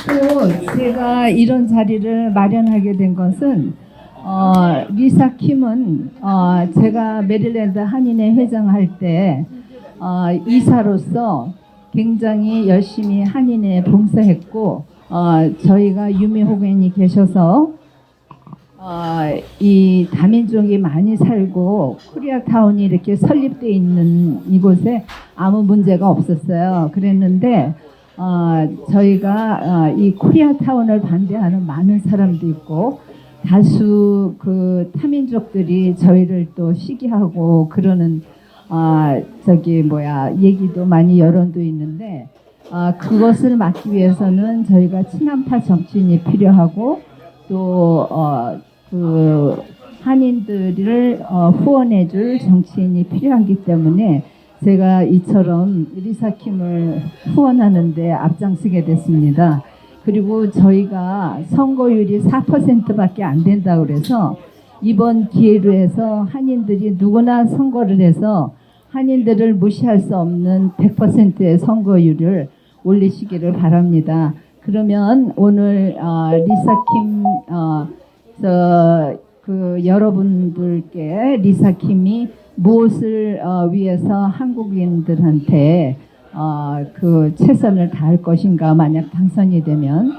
또 제가 이런 자리를 마련하게 된 것은 리사 킴은 제가 메릴랜드 한인회 회장할 때 이사로서 굉장히 열심히 한인회에 봉사했고 저희가 유미 호갱이 계셔서 이 다민족이 많이 살고 코리아타운이 이렇게 설립되어 있는 이곳에 아무 문제가 없었어요. 그랬는데 저희가 이 코리아타운을 반대하는 많은 사람도 있고 다수 그 타민족들이 저희를 또 시기하고 그러는 얘기도 많이 여론도 있는데 그것을 막기 위해서는 저희가 친한파 정치인이 필요하고 또 그 한인들을 후원해줄 정치인이 필요하기 때문에 제가 이처럼 리사 킴을 후원하는데 앞장서게 됐습니다. 그리고 저희가 선거율이 4%밖에 안 된다고 그래서 이번 기회로 해서 한인들이 누구나 선거를 해서 한인들을 무시할 수 없는 100%의 선거율을 올리시기를 바랍니다. 그러면 오늘 리사 킴 여러분들께 리사 킴이 무엇을 위해서 한국인들한테 그 최선을 다할 것인가 만약 당선이 되면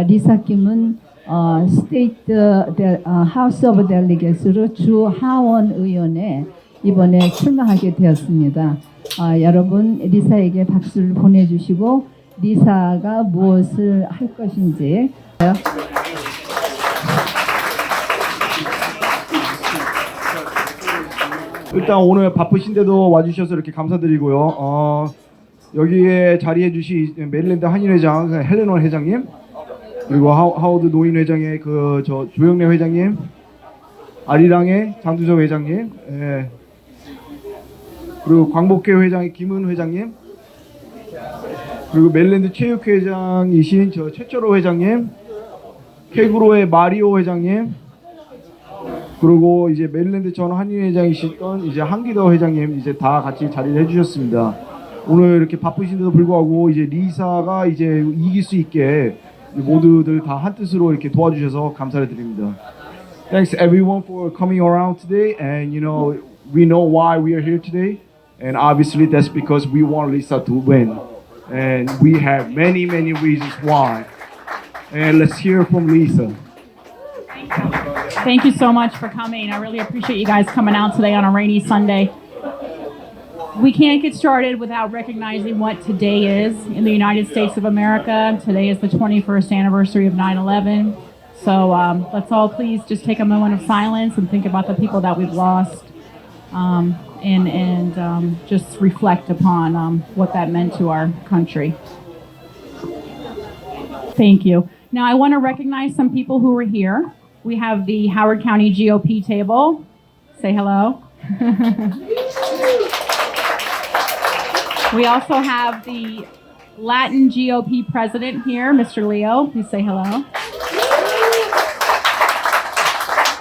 리사 킴은 하우스 오브 델리게이트로 주 하원 의원에 이번에 출마하게 되었습니다. 여러분 리사에게 박수를 보내주시고 리사가 무엇을 할 것인지 일단 오늘 바쁘신데도 와주셔서 이렇게 감사드리고요. 여기에 자리해 주신 메릴랜드 한인회장 헬레논 회장님, 그리고 하워드 노인 회장의 조영래 회장님, 아리랑의 장두석 회장님, 그리고 광복회 회장의 김은 회장님, 그리고 메릴랜드 체육회장이신 최철호 회장님, 케그로의 마리오 회장님, 그리고 이제 메릴랜드 전 한인회장이시던 이제 한기더 회장님 이제 다 같이 자리를 해주셨습니다. 오늘 이렇게 바쁘신데도 불구하고 이제 리사가 이제 이길 수 있게 모두들 다 한뜻으로 이렇게 도와주셔서 감사를 드립니다. Thanks everyone for coming around today, and we know why we are here today, and obviously that's because we want Lisa to win, and we have many reasons why. And let's hear from Lisa. Thank you so much for coming. I really appreciate you guys coming out today on a rainy Sunday. We can't get started without recognizing what today is in the United States of America. Today is the 21st anniversary of 9/11. So let's all please just take a moment of silence and think about the people that we've lost, and just reflect upon what that meant to our country. Thank you. Now I want to recognize some people who were here. We have the Howard County GOP table. Say hello. We also have the Latin GOP president here, Mr. Leo. Please say hello.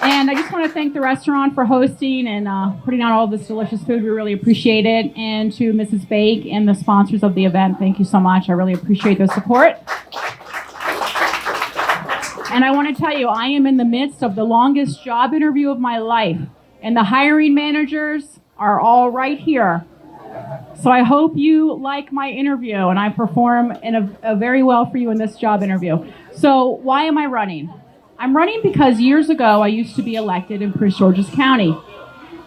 And I just want to thank the restaurant for hosting and putting on all this delicious food. We really appreciate it. And to Mrs. Bake and the sponsors of the event, thank you so much. I really appreciate their support. And I want to tell you, I am in the midst of the longest job interview of my life. And the hiring managers are all right here. So I hope you like my interview and I perform very well for you in this job interview. So why am I running? I'm running because years ago I used to be elected in Prince George's County.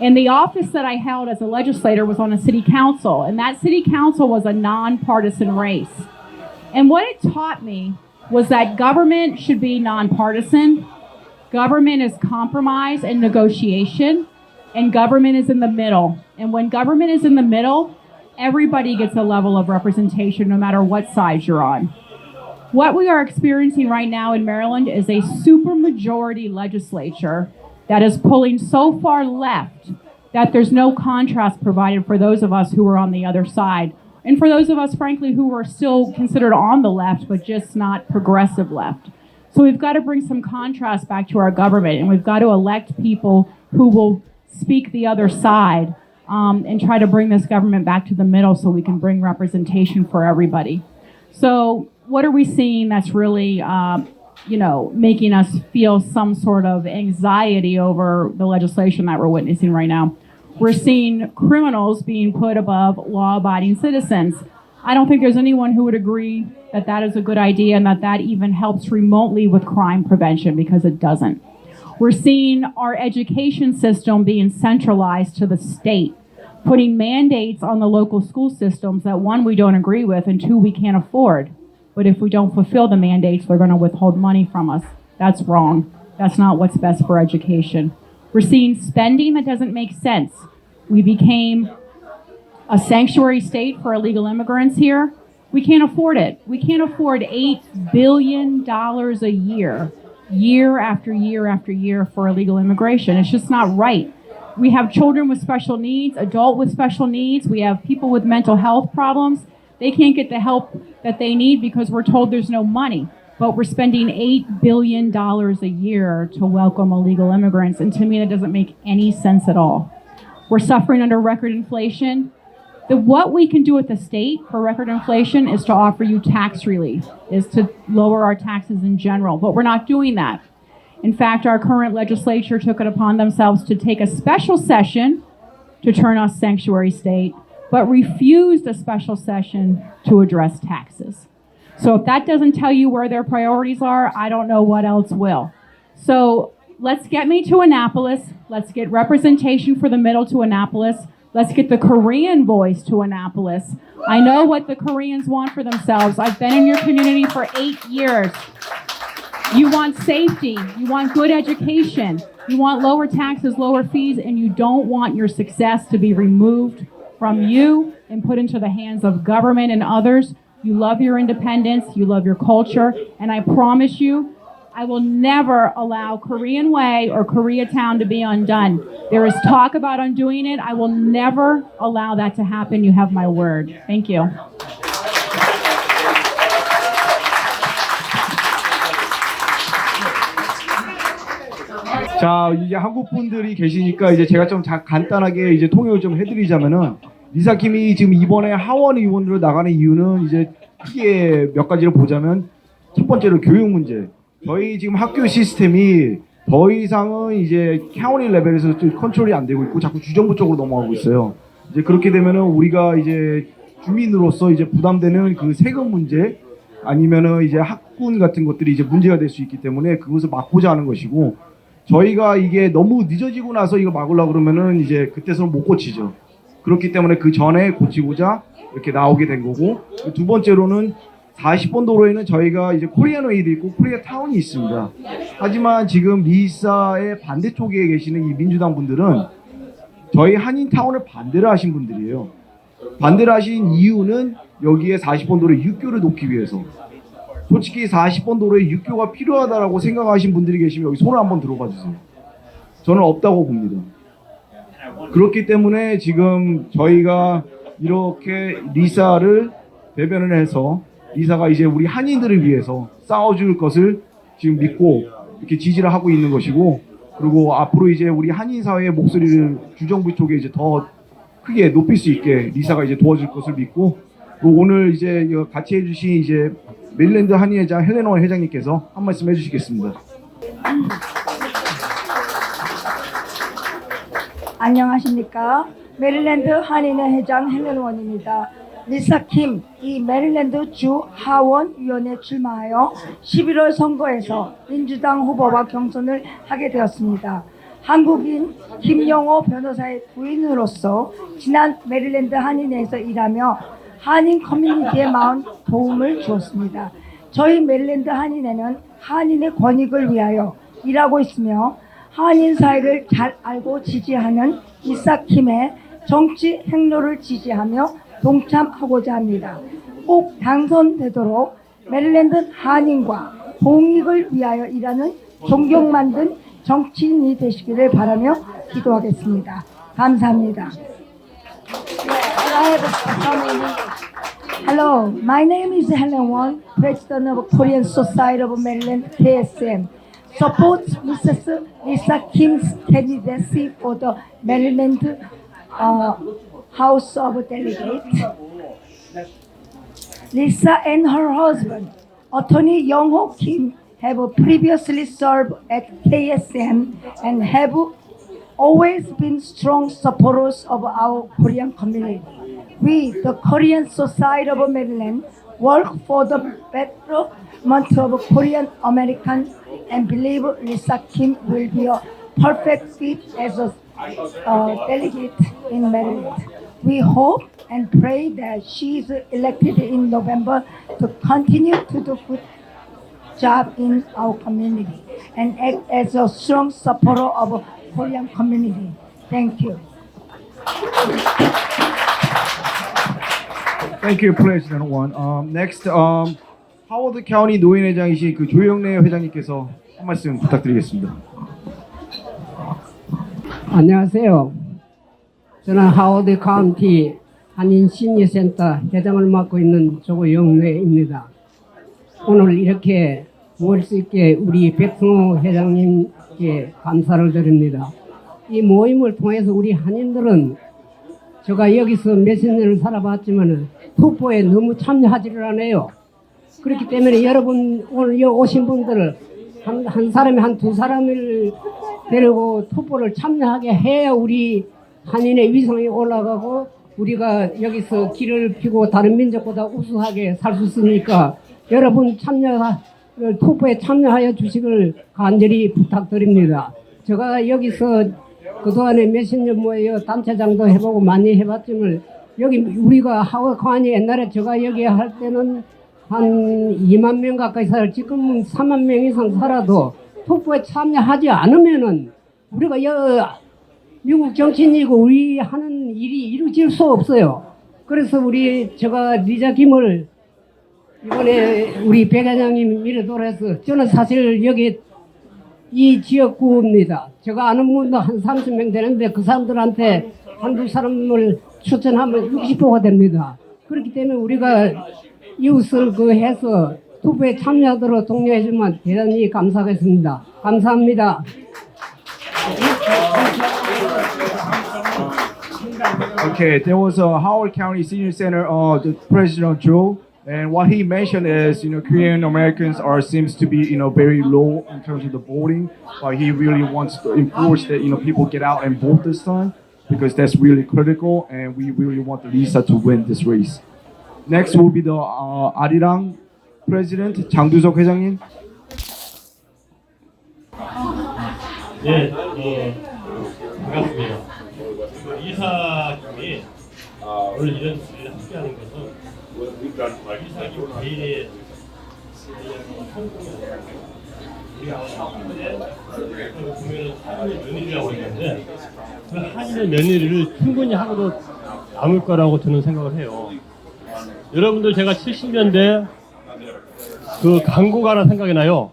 And the office that I held as a legislator was on a city council. And that city council was a nonpartisan race. And what it taught me was that government should be nonpartisan. Government is compromise and negotiation, and government is in the middle. And when government is in the middle, everybody gets a level of representation no matter what side you're on. What we are experiencing right now in Maryland is a supermajority legislature that is pulling so far left that there's no contrast provided for those of us who are on the other side. And for those of us, frankly, who are still considered on the left, but just not progressive left. So we've got to bring some contrast back to our government, and we've got to elect people who will speak the other side and try to bring this government back to the middle so we can bring representation for everybody. So what are we seeing that's really, making us feel some sort of anxiety over the legislation that we're witnessing right now? We're seeing criminals being put above law-abiding citizens. I don't think there's anyone who would agree that that is a good idea and that that even helps remotely with crime prevention, because it doesn't. We're seeing our education system being centralized to the state, putting mandates on the local school systems that, one, we don't agree with, and two, we can't afford. But if we don't fulfill the mandates, they're going to withhold money from us. That's wrong. That's not what's best for education. We're seeing spending that doesn't make sense. We became a sanctuary state for illegal immigrants here. We can't afford it. We can't afford $8 billion a year, year after year after year, for illegal immigration. It's just not right. We have children with special needs, adults with special needs. We have people with mental health problems. They can't get the help that they need because we're told there's no money. But we're spending $8 billion a year to welcome illegal immigrants. And to me, that doesn't make any sense at all. We're suffering under record inflation. What we can do at the state for record inflation is to offer you tax relief, is to lower our taxes in general. But we're not doing that. In fact, our current legislature took it upon themselves to take a special session to turn us sanctuary state, but refused a special session to address taxes. So if that doesn't tell you where their priorities are, I don't know what else will. So let's get me to Annapolis. Let's get representation for the middle to Annapolis. Let's get the Korean voice to Annapolis. I know what the Koreans want for themselves. I've been in your community for 8 years. You want safety, you want good education, you want lower taxes, lower fees, and you don't want your success to be removed from you and put into the hands of government and others. You love your independence, you love your culture, and I promise you, I will never allow Korean Way or Koreatown to be undone. There is talk about undoing it. I will never allow that to happen. You have my word. Thank you. 자, 이제 한국 분들이 계시니까 이제 제가 좀 간단하게 이제 통역을 좀 해드리자면은, 리사 킴이 지금 이번에 하원 의원으로 나가는 이유는 이제 크게 몇 가지를 보자면, 첫 번째로 교육 문제. 저희 지금 학교 시스템이 더 이상은 이제 카운티 레벨에서 좀 컨트롤이 안 되고 있고 자꾸 주정부 쪽으로 넘어가고 있어요. 이제 그렇게 되면은 우리가 이제 주민으로서 이제 부담되는 그 세금 문제, 아니면은 이제 학군 같은 것들이 이제 문제가 될 수 있기 때문에 그것을 막고자 하는 것이고, 저희가 이게 너무 늦어지고 나서 이거 막으려고 그러면은 이제 그때서는 못 고치죠. 그렇기 때문에 그 전에 고치고자 이렇게 나오게 된 거고, 두 번째로는 40번 도로에는 저희가 이제 코리안 웨이도 있고 코리아타운이 있습니다. 하지만 지금 리사의 반대쪽에 계시는 이 민주당 분들은 저희 한인타운을 반대를 하신 분들이에요. 반대를 하신 이유는 여기에 40번 도로에 육교를 놓기 위해서. 솔직히 40번 도로에 육교가 필요하다라고 생각하신 분들이 계시면 여기 손을 한번 들어봐 주세요. 저는 없다고 봅니다. 그렇기 때문에 지금 저희가 이렇게 리사를 대변을 해서 리사가 이제 우리 한인들을 위해서 싸워줄 것을 지금 믿고 이렇게 지지를 하고 있는 것이고, 그리고 앞으로 이제 우리 한인 사회의 목소리를 주정부 쪽에 이제 더 크게 높일 수 있게 리사가 이제 도와줄 것을 믿고, 그리고 오늘 이제 같이 해주신 이제 메릴랜드 한인회장 헬레노 회장님께서 한 말씀 해주시겠습니다. 안녕하십니까. 메릴랜드 한인회 회장 헬레노원입니다. 리사 킴, 이 메릴랜드 주 하원위원회에 출마하여 11월 선거에서 민주당 후보와 경선을 하게 되었습니다. 한국인 김영호 변호사의 부인으로서 지난 메릴랜드 한인회에서 일하며 한인 커뮤니티에 많은 도움을 주었습니다. 저희 메릴랜드 한인회는 한인의 권익을 위하여 일하고 있으며 한인 사회를 잘 알고 지지하는 리사 킴의 정치 행로를 지지하며 동참하고자 합니다. 꼭 당선되도록 메릴랜드 한인과 공익을 위하여 일하는 존경만든 정치인이 되시기를 바라며 기도하겠습니다. 감사합니다. Hello, my name is Helen Won, President of Korean Society of Maryland, KSM. Support Mrs. Lisa Kim's candidacy for the Maryland House of Delegates. Lisa and her husband, Attorney Young-ho Kim, have previously served at KSM and have always been strong supporters of our Korean community. We, the Korean Society of Maryland, work for the betterment of Korean Americans and believe Lisa Kim will be a perfect fit as a delegate in Maryland. We hope and pray that she is elected in November to continue to do good job in our community and act as a strong supporter of Korean community. Thank you. Thank you, President Won. Next, 하워드 카운티 노인회장이신 그 조영래 회장님께서 한 말씀 부탁드리겠습니다. 안녕하세요. 저는 하워드 카운티 한인 시니어센터 회장을 맡고 있는 조영래입니다. 오늘 이렇게 모일 수 있게 우리 백승호 회장님께 감사를 드립니다. 이 모임을 통해서 우리 한인들은 제가 여기서 몇십 년을 살아봤지만 투표에 너무 참여하지를 않아요. 그렇기 때문에 여러분 오늘 여기 오신 분들 한 사람이 한 두 사람을 데리고 투표를 참여하게 해야 우리 한인의 위상이 올라가고 우리가 여기서 길을 피고 다른 민족보다 우수하게 살 수 있으니까 여러분 투표에 참여하여 주시길 간절히 부탁드립니다. 제가 여기서 그동안에 몇십 년 모여 단체장도 해보고 많이 해봤지만 여기 우리가 하워드카운티 옛날에 제가 여기 할 때는 한 2만 명 가까이 살아 지금은 3만 명 이상 살아도 투표에 참여하지 않으면은 우리가 미국 정치인이고 우리 하는 일이 이루어질 수 없어요. 그래서 제가 리자 김을 이번에 우리 백 회장님 밀어돌아서 저는 사실 여기 이 지역구입니다. 제가 아는 분도 한 30명 되는데 그 사람들한테 한두 사람을 추천하면 60%가 됩니다. 그렇기 때문에 우리가 이웃을 해서 투표에 참여하도록 독려해 주면 대단히 감사하겠습니다. 감사합니다. Okay, there was a Howard County Senior Center, the President Joe, and what he mentioned is, Korean Americans seems to be, very low in terms of the voting, but he really wants to enforce that, people get out and vote this time because that's really critical, and we really want Lisa to win this race. Next will be the 아리랑 President 장두석 회장님. 네, 반갑습니다. 이사님이 오늘 이런 일을 함께하는 것은 이사님 개인의 성공이 아니라 우리가 한인의 보면 한인의 며느리라고 있는데 그 한인의 며느리를 충분히 하고도 남을 거라고 저는 생각을 해요. 여러분들 제가 70년대 그 광고가 하나 생각이 나요.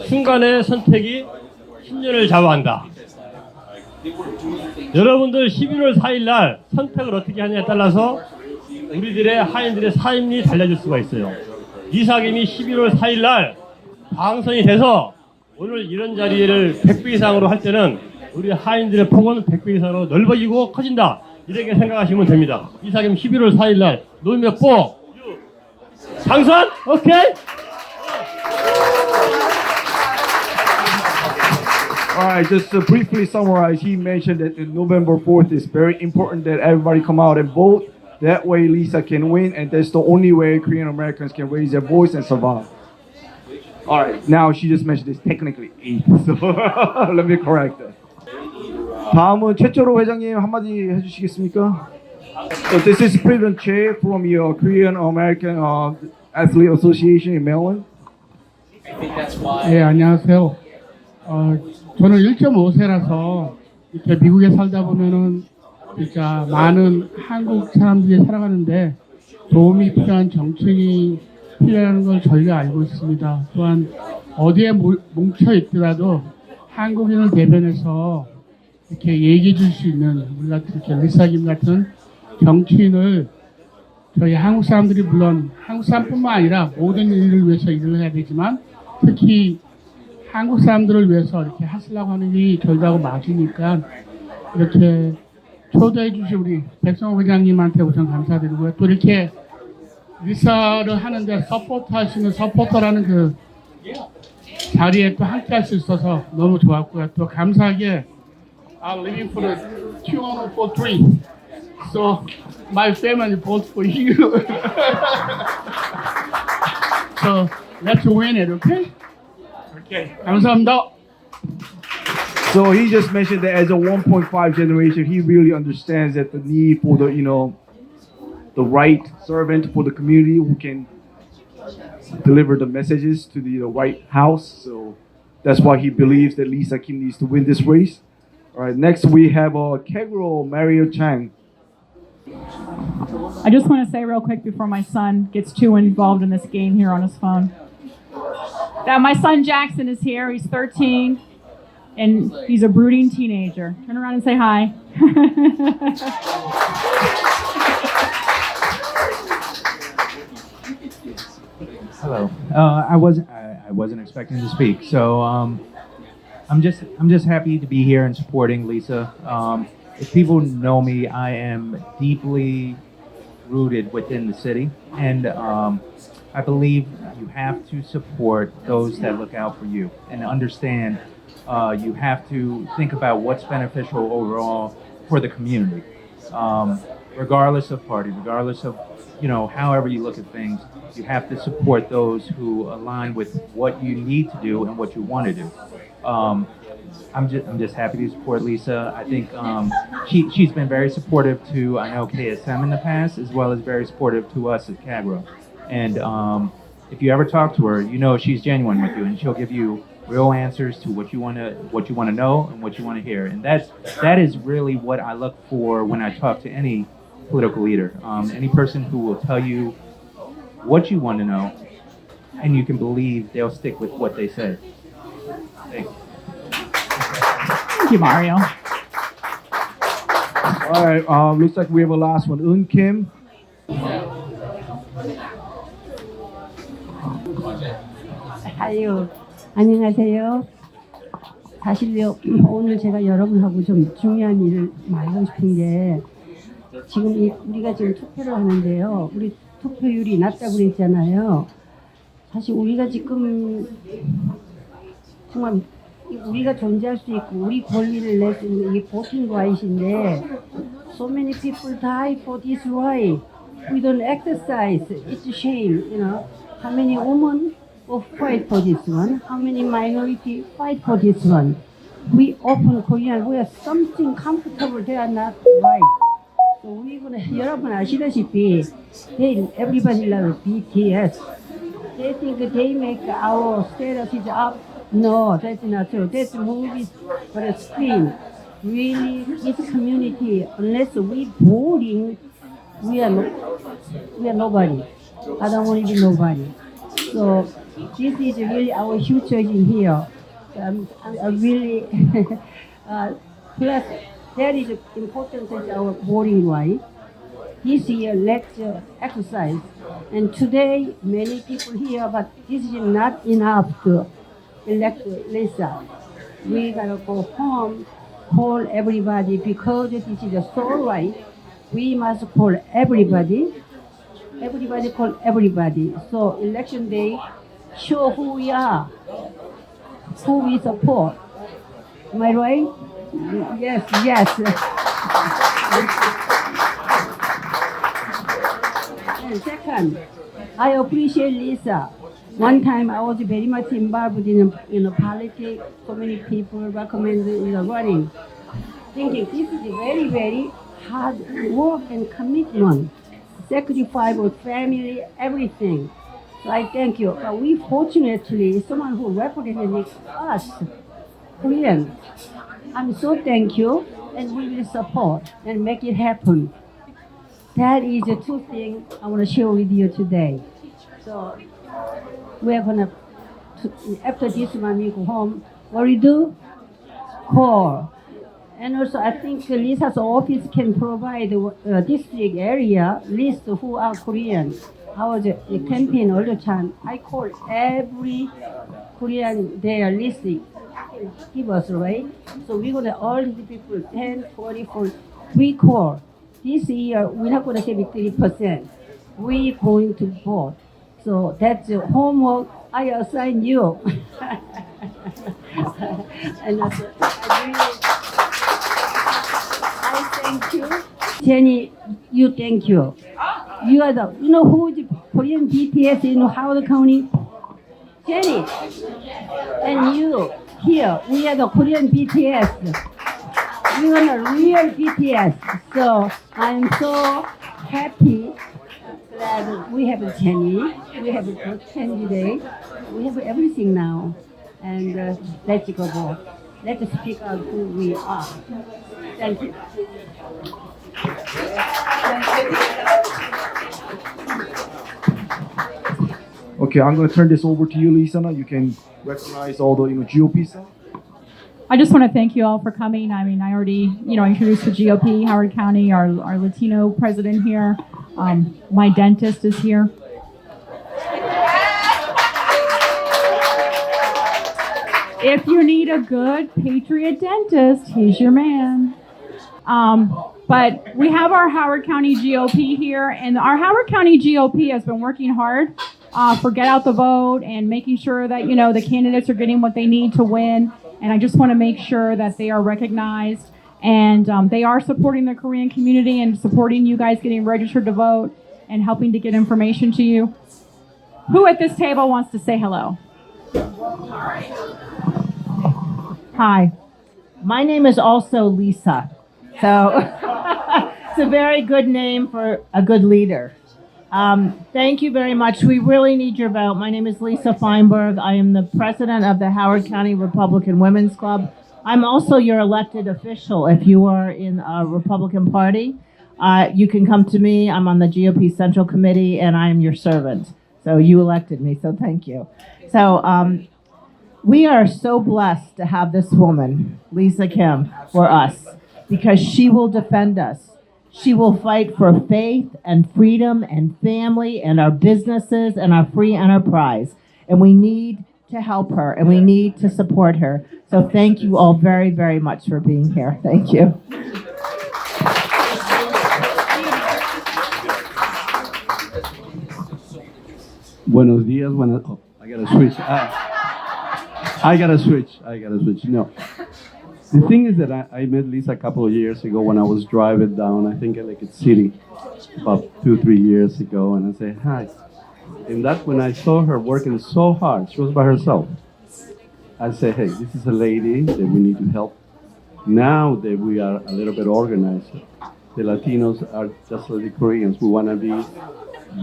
순간의 선택이 10년을 좌우한다. 여러분들 11월 4일 날 선택을 어떻게 하냐에 따라서 우리들의 하인들의 삶이 달라질 수가 있어요. 이사김이 11월 4일 날 당선이 돼서 오늘 이런 자리를 100배 이상으로 할 때는 우리 하인들의 폭은 100배 이상으로 넓어지고 커진다. 이렇게 생각하시면 됩니다. 이사김 11월 4일 날 노인몇 보 당선? 오케이? Alright, just to briefly summarize, he mentioned that November 4th is very important that everybody come out and vote. That way Lisa can win, and that's the only way Korean Americans can raise their voice and survive. Alright, now she just mentioned it's technically 8th, so let me correct that. 다음은 최초로 회장님 한마디 해주시겠습니까? So this is President Che from your Korean American Athlete Association in Maryland. 네, 안녕하세요. 저는 1.5세라서 이렇게 미국에 살다 보면은 진짜 많은 한국 사람들이 살아가는데 도움이 필요한 정책이 필요한 걸 저희가 알고 있습니다. 또한 어디에 뭉쳐 있더라도 한국인을 대변해서 이렇게 얘기해 줄 수 있는 우리 같은 이렇게 리사김 같은 정치인을 저희 한국 사람들이 물론 한국 사람뿐만 아니라 모든 일을 위해서 일을 해야 되지만 특히 한국 사람들을 위해서 이렇게 하시려고 하는 일이 저희하고 맞으니까 이렇게 초대해 주신 우리 백성호 회장님한테 우선 감사드리고요. 또 이렇게 리사를 하는데 서포트 하시는 서포터라는 그 자리에 또 함께 할 수 있어서 너무 좋았고요. 또 감사하게 I'm living for the 2043. So my family vote for you. So let's win it, okay? Okay. 감사합니다. So he just mentioned that as a 1.5 generation, he really understands that the need for the, the right servant for the community who can deliver the messages to the right house. So that's why he believes that Lisa Kim needs to win this race. All right, next we have Kegro Mario Chang. I just want to say real quick before my son gets too involved in this game here on his phone that my son Jackson is here. He's 13 and he's a brooding teenager. Turn around and say hi. Hello. I wasn't expecting to speak, so I'm just happy to be here and supporting Lisa. If people know me, I am deeply rooted within the city, and I believe you have to support those that look out for you and understand. You have to think about what's beneficial overall for the community, regardless of party, regardless of however you look at things. You have to support those who align with what you need to do and what you want to do. I'm just happy to support Lisa. I think she's been very supportive to KSM in the past, as well as very supportive to us at CAGRO. And if you ever talk to her, she's genuine with you, and she'll give you real answers to what you want to know and what you want to hear. And that is really what I look for when I talk to any political leader. Any person who will tell you what you want to know, and you can believe they'll stick with what they say. Thank you. Thank you, Mario. All right, looks like we have a last one. Eun Kim. 아유, 안녕하세요. 사실요, 오늘 제가 여러분하고 좀 중요한 일을 말하고 싶은 게 지금 우리가 지금 투표를 하는데요. 우리 투표율이 낮다고 그랬잖아요. 사실 우리가 지금 정말 우리가 존재할 수 있고 우리 권리를 낼 수 있는 이게 voting right인데 so many people die for this right. We don't exercise. It's a shame, How many women will fight for this one? How many minority fight for this one? We open Korean, we are something comfortable. They are not right. So we're gonna. 여러분 아시다시피, everybody loves BTS. They think they make our status is up. No, that's not true. That's movies for the screen. Really, this community, unless we voting, we are nobody. I don't want to be nobody. So this is really our future in here. I really plus that is important as our voting right. This year, let's exercise. And today, many people here, but this is not enough to elect Lisa. We gotta go home, call everybody because this is so right. We must call everybody. Everybody call everybody. So election day, show who we are, who we support. Am I right? Yes, yes. And second, I appreciate Lisa. One time I was very much involved in politics. So many people recommended running. Thinking this is very, very hard work and commitment. Sacrifice with family, everything. So I thank you. But we fortunately, someone who represents us, Korean. I'm so thank you, and we will support and make it happen. That is the two things I want to share with you today. So we're gonna, after this one, we go home. What do we do? Call. And also, I think Lisa's office can provide district area list who are Korean. I was a campaign all the time. I call every Korean their list. Give us, right? So we're gonna all these people 10, 20, we call. This year, we're not going to say 3%. We're going to vote. So that's the homework I assign you. And I thank you. Jenny, you thank you. You are the, you know who is Korean BTS in Howard County? Jenny. And you, here, we are the Korean BTS. We are the real BTS. So I'm so happy that we have Jenny, we have a good candidate, we have everything now. And let's go vote. Let's speak out who we are. Thank you. Okay, I'm going to turn this over to you, Lisa. Now you can recognize all the GOP stuff. I just want to thank you all for coming. I mean, I already, introduced the GOP, Howard County, our Latino president here. My dentist is here. If you need a good patriot dentist, he's your man. But we have our Howard County GOP here, and our Howard County GOP has been working hard for Get Out the Vote and making sure that, the candidates are getting what they need to win. And I just want to make sure that they are recognized, and they are supporting the Korean community and supporting you guys getting registered to vote and helping to get information to you. Who at this table wants to say hello? Hi, my name is also Lisa. So it's a very good name for a good leader. Thank you very much. We really need your vote. My name is Lisa Feinberg. I am the president of the Howard County Republican Women's Club. I'm also your elected official. If you are in a Republican Party, you can come to me. I'm on the GOP Central Committee, and I am your servant. So you elected me, so thank you. So we are so blessed to have this woman, Lisa Kim, for us, because she will defend us. She will fight for faith and freedom and family and our businesses and our free enterprise. And we need to help her, and we need to support her. So thank you all very, very much for being here. Thank you. Buenos dias. Oh, I gotta switch. I gotta switch. No. The thing is that I met Lisa a couple of years ago when I was driving down, I think, Ellicott City, about 2-3 years ago, and I said, hi. And that's when I saw her working so hard. She was by herself. I said, hey, this is a lady that we need to help. Now that we are a little bit organized, the Latinos are just like the Koreans. We want to be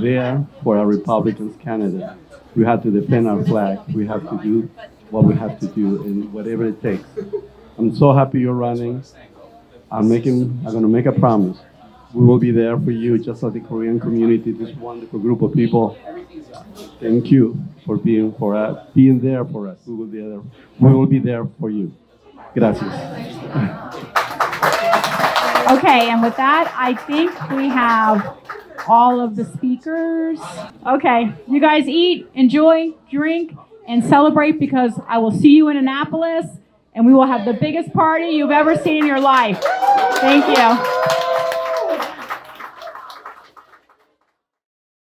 there for our Republicans candidate. We have to defend our flag. We have to do what we have to do, and whatever it takes. I'm so happy you're running. I'm going to make a promise. We will be there for you, just like the Korean community, this wonderful group of people. Thank you for being there for us. We will be there for you. Gracias. Okay, and with that, I think we have all of the speakers. Okay, you guys eat, enjoy, drink, and celebrate, because I will see you in Annapolis, and we will have the biggest party you've ever seen in your life. Thank you.